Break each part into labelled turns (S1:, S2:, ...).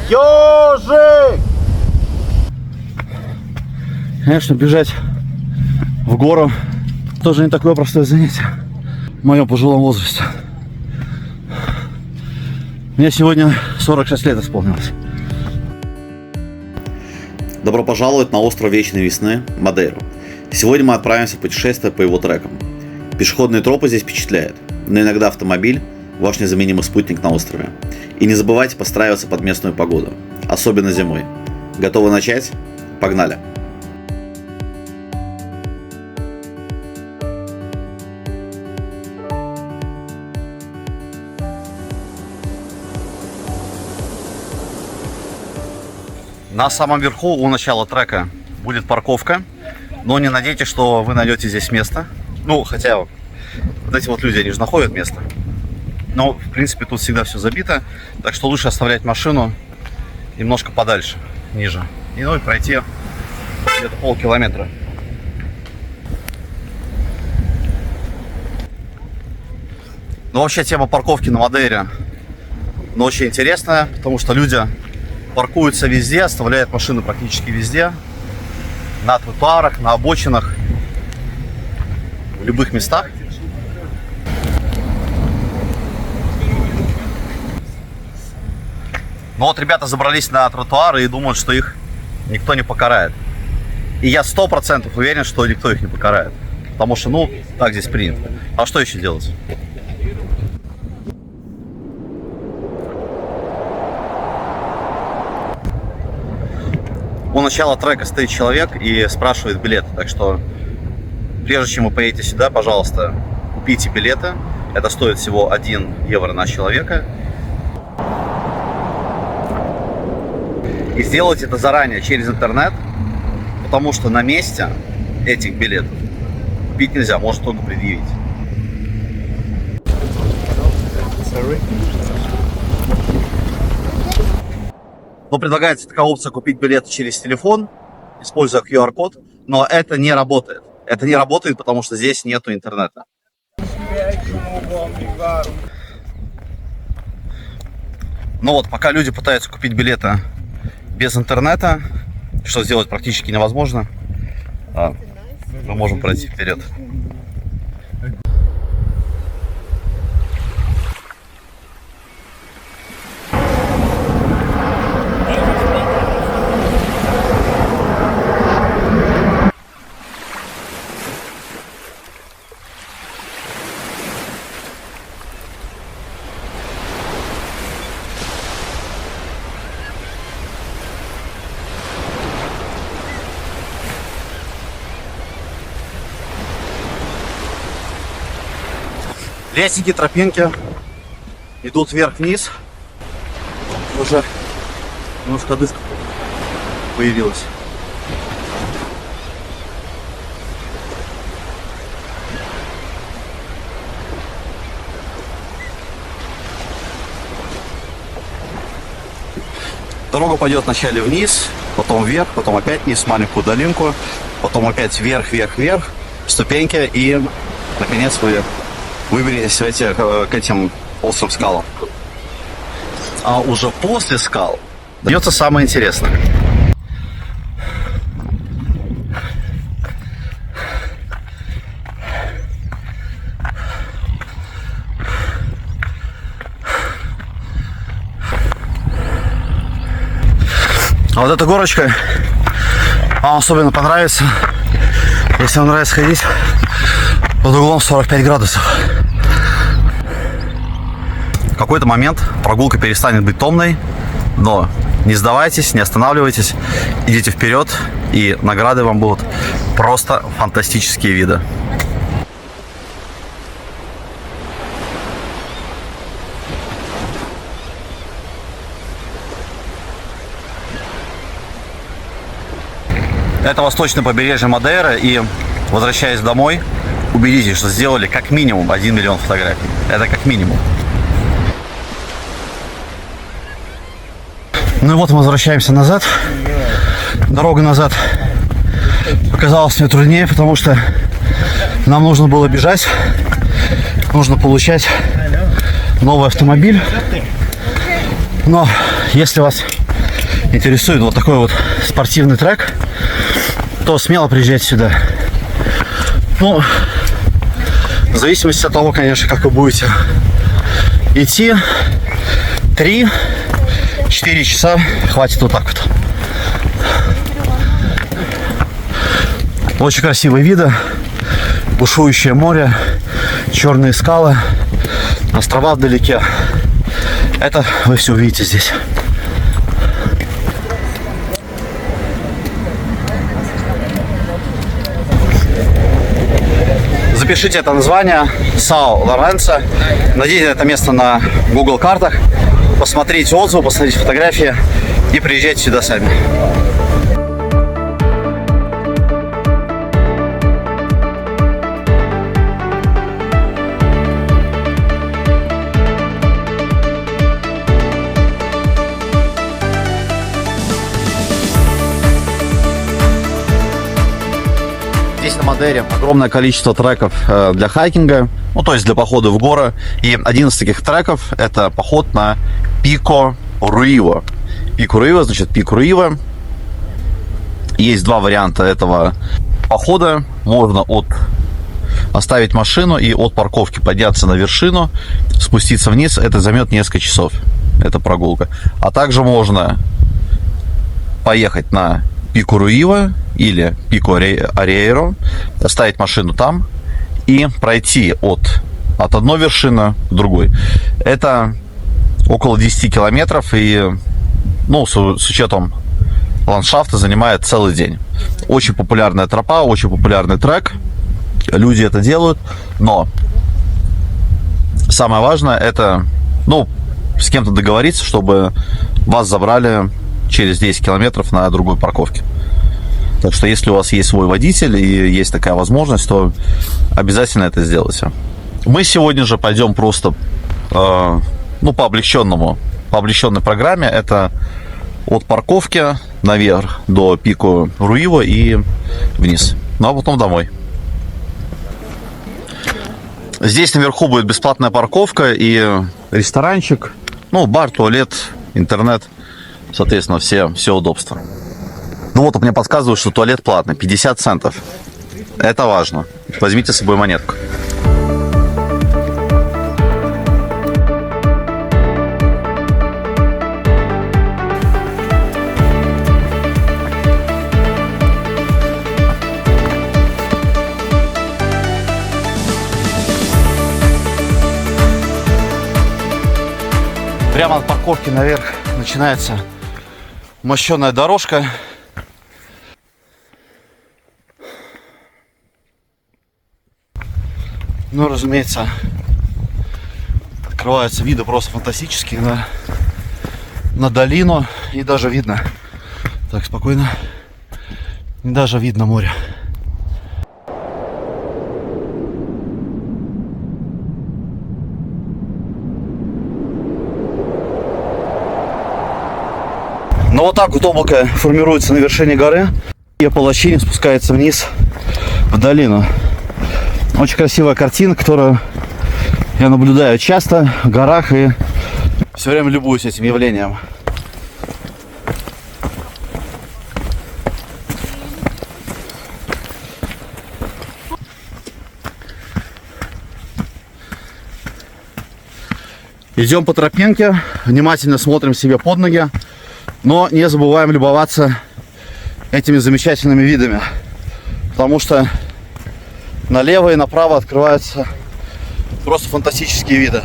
S1: Ёжик!
S2: Конечно, бежать в гору тоже не такое простое занятие в моем пожилом возрасте. Мне сегодня 46 лет исполнилось.
S3: Добро пожаловать на остров Вечной Весны, Мадейру. Сегодня мы отправимся в путешествие по его трекам. Пешеходные тропы здесь впечатляют, но иногда автомобиль – ваш незаменимый спутник на острове. И не забывайте подстраиваться под местную погоду, особенно зимой. Готовы начать? Погнали!
S2: На самом верху у начала трека будет парковка, но не надейтесь, что вы найдете здесь место. Ну, хотя вот эти вот люди, они же находят место. Но, в принципе, тут всегда все забито, так что лучше оставлять машину немножко подальше, ниже. И ну и пройти где-то полкилометра. Ну, вообще, тема парковки на Мадейре, но очень интересная, потому что люди паркуются везде, оставляют машины практически везде. На тротуарах, на обочинах, в любых местах. Но вот ребята забрались на тротуары и думают, что их никто не покарает. И я 100% уверен, что никто их не покарает. Потому что, ну, так здесь принято. А что еще делать? У начала трека стоит человек и спрашивает билеты. Так что, прежде чем вы поедете сюда, пожалуйста, купите билеты. Это стоит всего 1 евро на человека. И сделайте это заранее через интернет, потому что на месте этих билетов купить нельзя, можно только предъявить. Но предлагается такая опция купить билеты через телефон, используя QR-код, но это не работает. Это не работает, потому что здесь нету интернета. Но вот пока люди пытаются купить билеты без интернета, что сделать практически невозможно, мы можем пройти вперед. Лестники, тропинки идут вверх-вниз. Уже немножко одышка появилась. Дорога пойдет вначале вниз, потом вверх, потом опять вниз, маленькую долинку, потом опять вверх, вверх, вверх, ступеньки, и наконец вы выберетесь к этим острым скалам. А уже после скал дается самое интересное. А вот эта горочка вам особенно понравится, если вам нравится ходить под углом 45 градусов. В какой-то момент прогулка перестанет быть томной, но не сдавайтесь, не останавливайтесь, идите вперед, и награды вам будут просто фантастические виды. Это восточное побережье Мадейры, и, возвращаясь домой, убедитесь, что сделали как минимум 1 миллион фотографий. Это как минимум. Ну и вот мы возвращаемся назад. Дорога назад показалась мне труднее, потому что нам нужно было бежать. Нужно получать новый автомобиль. Но если вас интересует вот такой вот спортивный трек, то смело приезжайте сюда. Ну, в зависимости от того, конечно, как вы будете идти, 3-4 часа хватит вот так вот. Очень красивые виды, бушующее море, черные скалы, острова вдалеке. Это вы все увидите здесь. Запишите это название Сау-Лоренцо. Найдите это место на Google картах. Посмотрите отзывы, посмотрите фотографии и приезжайте сюда сами. Здесь на Мадейре огромное количество треков для хайкинга, ну то есть для похода в горы. И один из таких треков — это поход на Пико Руиво. Пико Руиво, значит Пико Руиво. Есть два варианта этого похода. Можно оставить машину и от парковки подняться на вершину, спуститься вниз. Это займет несколько часов. Это прогулка. А также можно поехать на Пико Руиво или Пико Арейро, оставить машину там и пройти от одной вершины к другой. Это около 10 километров, и ну, с учетом ландшафта занимает целый день. Очень популярная тропа, очень популярный трек. Люди это делают, но самое важное — это, ну, с кем-то договориться, чтобы вас забрали через 10 километров на другой парковке. Так что если у вас есть свой водитель и есть такая возможность, то обязательно это сделайте. Мы сегодня же пойдем просто по облегченной программе. Это от парковки наверх до Пико Руиво и вниз. Ну а потом домой. Здесь наверху будет бесплатная парковка и ресторанчик, ну, бар, туалет, интернет, соответственно, все удобства. Ну вот, мне подсказывают, что туалет платный, 50 центов. Это важно. Возьмите с собой монетку. Прямо от парковки наверх начинается мощеная дорожка. Ну, разумеется, открываются виды просто фантастические на долину. И даже видно, так, спокойно, и даже видно море. Но вот так вот облако формируется на вершине горы, и по лощине спускается вниз в долину. Очень красивая картина, которую я наблюдаю часто в горах и все время любуюсь этим явлением. Идем по тропинке, внимательно смотрим себе под ноги, но не забываем любоваться этими замечательными видами, потому что налево и направо открываются просто фантастические виды.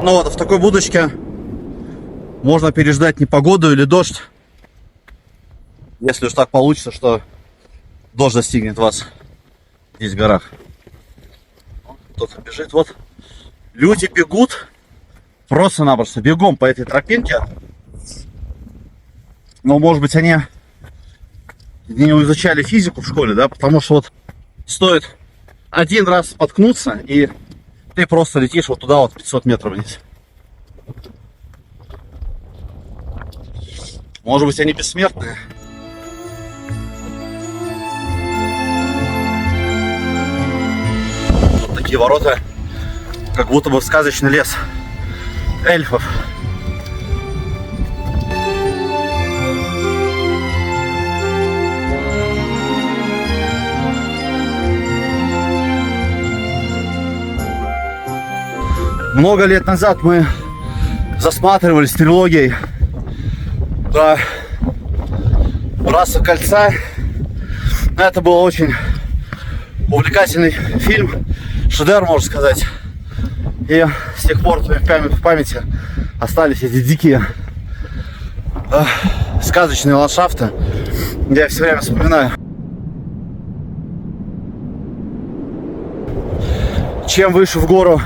S2: Ну вот, в такой будочке можно переждать непогоду или дождь, если уж так получится, что дождь достигнет вас здесь в горах. Кто-то бежит, вот люди бегут просто-напросто бегом по этой тропинке. Но, может быть, они не изучали физику в школе, да, потому что вот стоит один раз споткнуться, и ты просто летишь вот туда вот 500 метров вниз. Может быть, они бессмертные. такие ворота, как будто бы в сказочный лес эльфов. Много лет назад мы засматривались трилогией про «Братство кольца». Это был очень увлекательный фильм, шедевр, можно сказать. И с тех пор в памяти остались эти дикие сказочные ландшафты, где я все время вспоминаю. Чем выше в гору,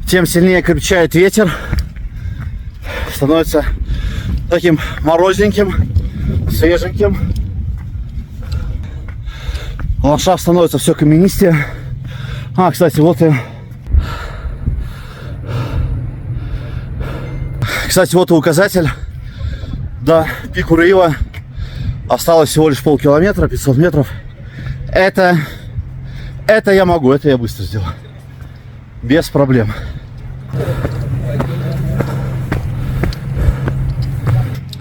S2: тем сильнее крепчает ветер. Становится таким морозненьким, свеженьким. Ландшафт становится все каменистее. Кстати, вот и... Кстати, вот и указатель. До пику Руила осталось всего лишь полкилометра, 500 метров. Это я могу, это я быстро сделаю. Без проблем.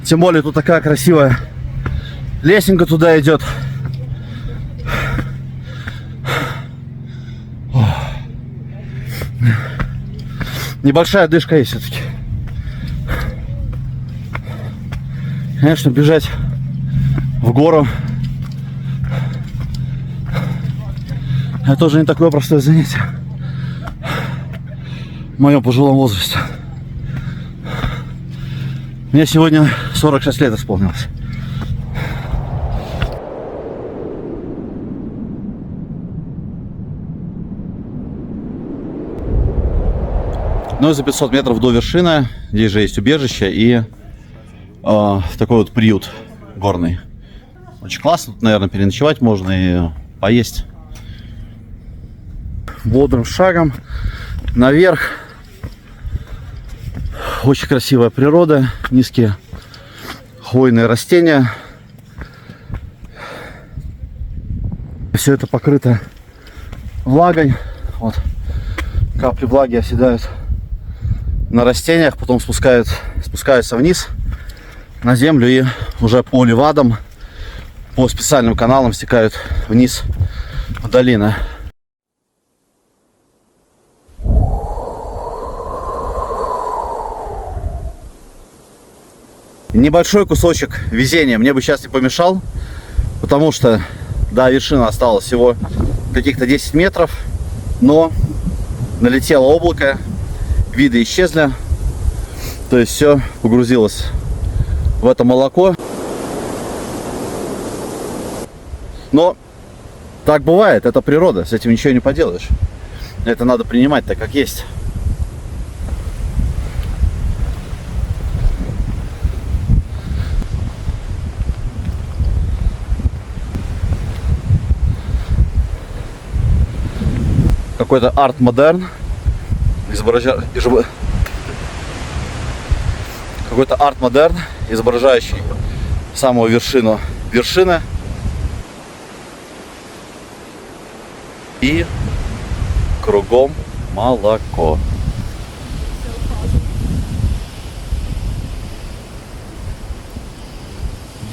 S2: Тем более тут такая красивая лесенка туда идет. Небольшая дышка есть все-таки. Конечно, бежать в гору это тоже не такое простое занятие в моем пожилом возрасте. Мне сегодня 46 лет исполнилось. Ну и за 500 метров до вершины здесь же есть убежище и такой вот приют горный. Очень классно, тут, наверное, переночевать можно и поесть. Бодрым шагом наверх. Очень красивая природа, низкие хвойные растения. Все это покрыто влагой. Вот капли влаги оседают на растениях, потом спускаются вниз на землю и уже по ливадам, по специальным каналам стекают вниз в долины. Небольшой кусочек везения мне бы сейчас не помешал, потому что до вершины осталось всего каких-то 10 метров, но налетело облако, виды исчезли, то есть все погрузилось в это молоко. Но так бывает, это природа, с этим ничего не поделаешь. Это надо принимать так, как есть. Какой-то арт-модерн, какой-то арт-модерн, изображающий самую вершину вершины. И кругом молоко.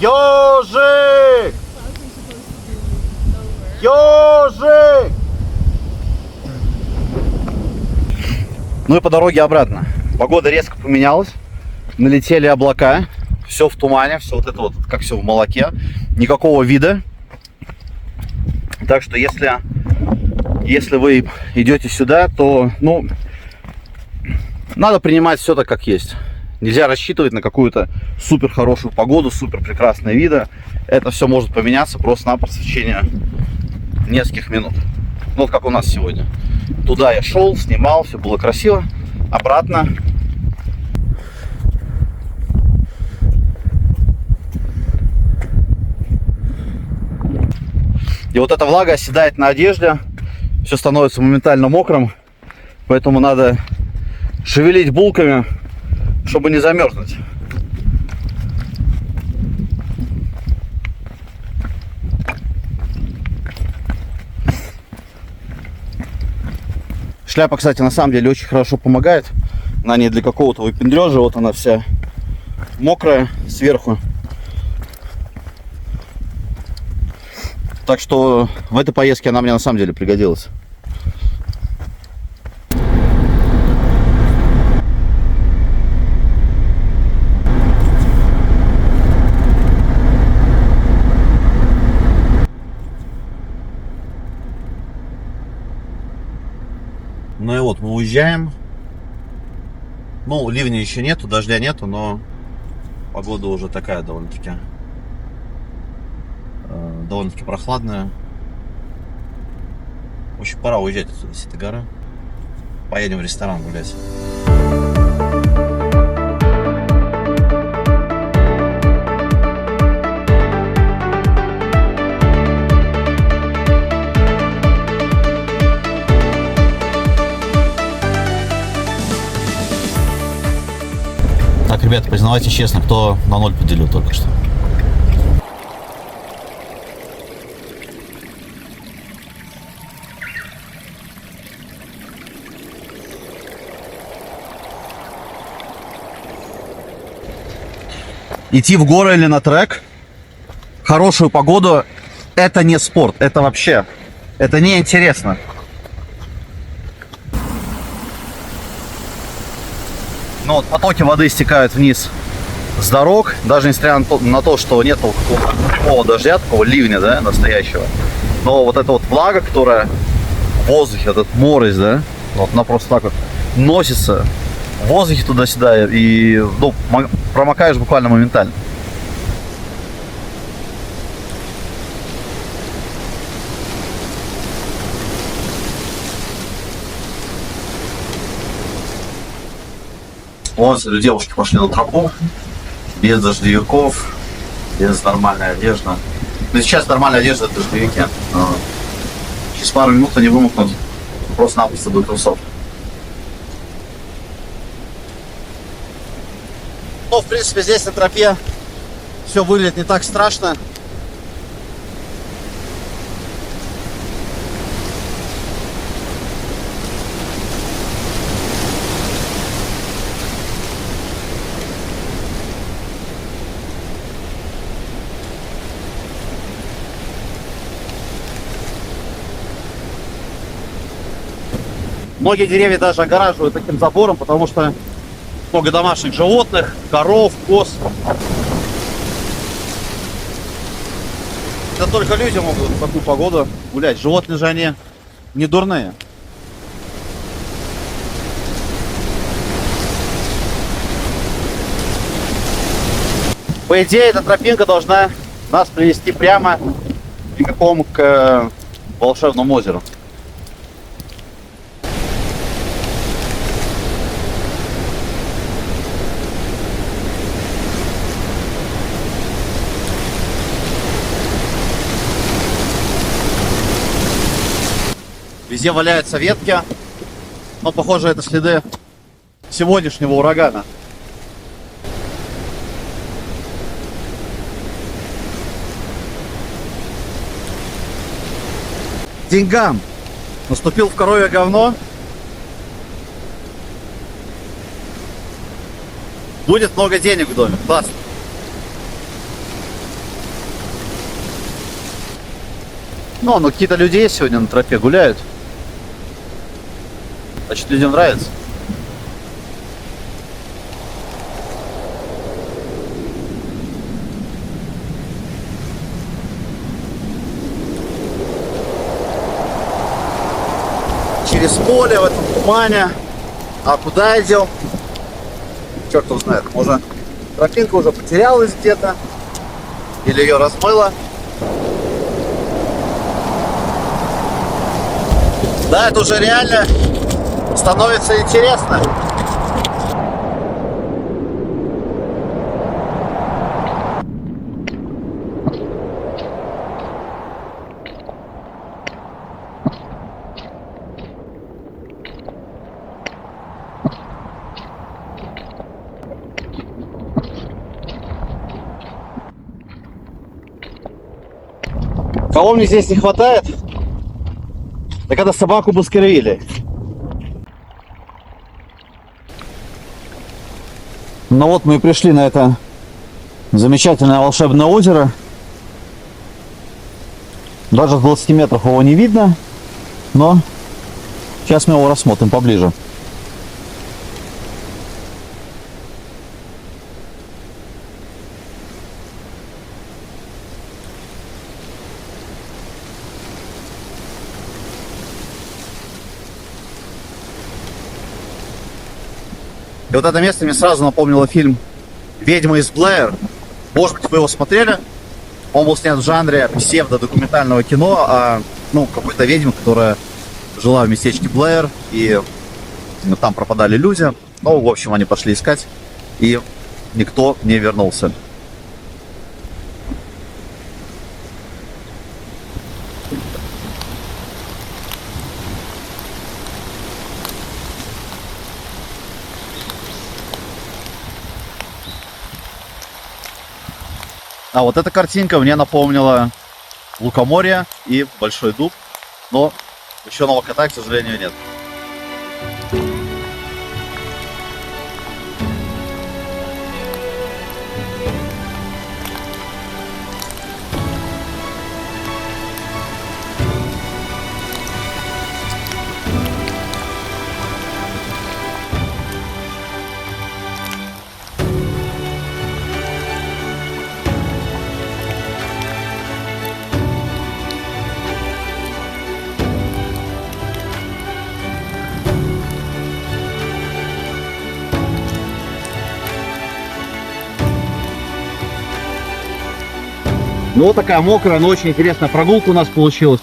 S2: Ёжик! Ёжик! Ну и по дороге обратно. Погода резко поменялась. Налетели облака. Все в тумане. Все вот это вот, как все в молоке. Никакого вида. Так что если вы идете сюда, то, ну, надо принимать все так, как есть. Нельзя рассчитывать на какую-то супер хорошую погоду, супер прекрасные виды. Это все может поменяться просто-напросто в течение нескольких минут. Ну, вот как у нас сегодня. Туда я шел, снимал, все было красиво. Обратно. И вот эта влага оседает на одежде. Все становится моментально мокрым. Поэтому надо шевелить булками, чтобы не замерзнуть. Шляпа, кстати, на самом деле очень хорошо помогает. Она не для какого-то выпендрежа. Вот она вся мокрая сверху. Так что в этой поездке она мне на самом деле пригодилась. Ну и вот мы уезжаем. Ну, ливня еще нету, дождя нету, но погода уже такая довольно-таки прохладная. В общем, пора уезжать отсюда, с этой горы. Поедем в ресторан гулять. Так, ребята, признавайтесь честно, кто на 0 поделил только что. Идти в горы или на трек в хорошую погоду — это не спорт, это вообще, это неинтересно. Ну вот потоки воды стекают вниз с дорог, даже несмотря на то, что нет какого-то прямого дождя, такого ливня, да, настоящего. Но вот эта вот влага, которая в воздухе, этот морось, да, вот она просто так вот носится в воздухе туда-сюда и, ну, промокаешь буквально моментально. Вот девушки пошли на тропу, без дождевиков, без нормальной одежды. Но сейчас нормальная одежда — это дождевики. Через пару минут они вымокнут просто-напросто до трусов. Ну, в принципе, здесь на тропе все выглядит не так страшно. Многие деревья даже огораживают таким забором, потому что много домашних животных, коров, коз. Это только люди могут в такую погоду гулять. Животные же они не дурные. По идее, эта тропинка должна нас привести прямо прямиком к волшебному озеру. Везде валяются ветки, но похоже, это следы сегодняшнего урагана. Деньгам! Наступил в коровье говно. Будет много денег в доме. Классно. Ну, какие-то люди есть сегодня на тропе, гуляют. Значит, людям нравится. Через поле, в этом тумане. А куда идем? Черт его знает. Может, тропинка уже потерялась где-то. Или ее размыло. Да, это уже реально становится интересно. Кого мне здесь не хватает, так это собаку Баскервилей. Ну вот мы и пришли на это замечательное волшебное озеро. Даже с 20 метров его не видно, но сейчас мы его рассмотрим поближе. И вот это место мне сразу напомнило фильм «Ведьма из Блэр». Может быть, вы его смотрели? Он был снят в жанре псевдодокументального кино о какой-то ведьме, которая жила в местечке Блэр, и там пропадали люди. Ну, в общем, они пошли искать, и никто не вернулся. А вот эта картинка мне напомнила Лукоморье и Большой Дуб, но ученого кота, к сожалению, нет. Ну вот такая мокрая, но очень интересная прогулка у нас получилась.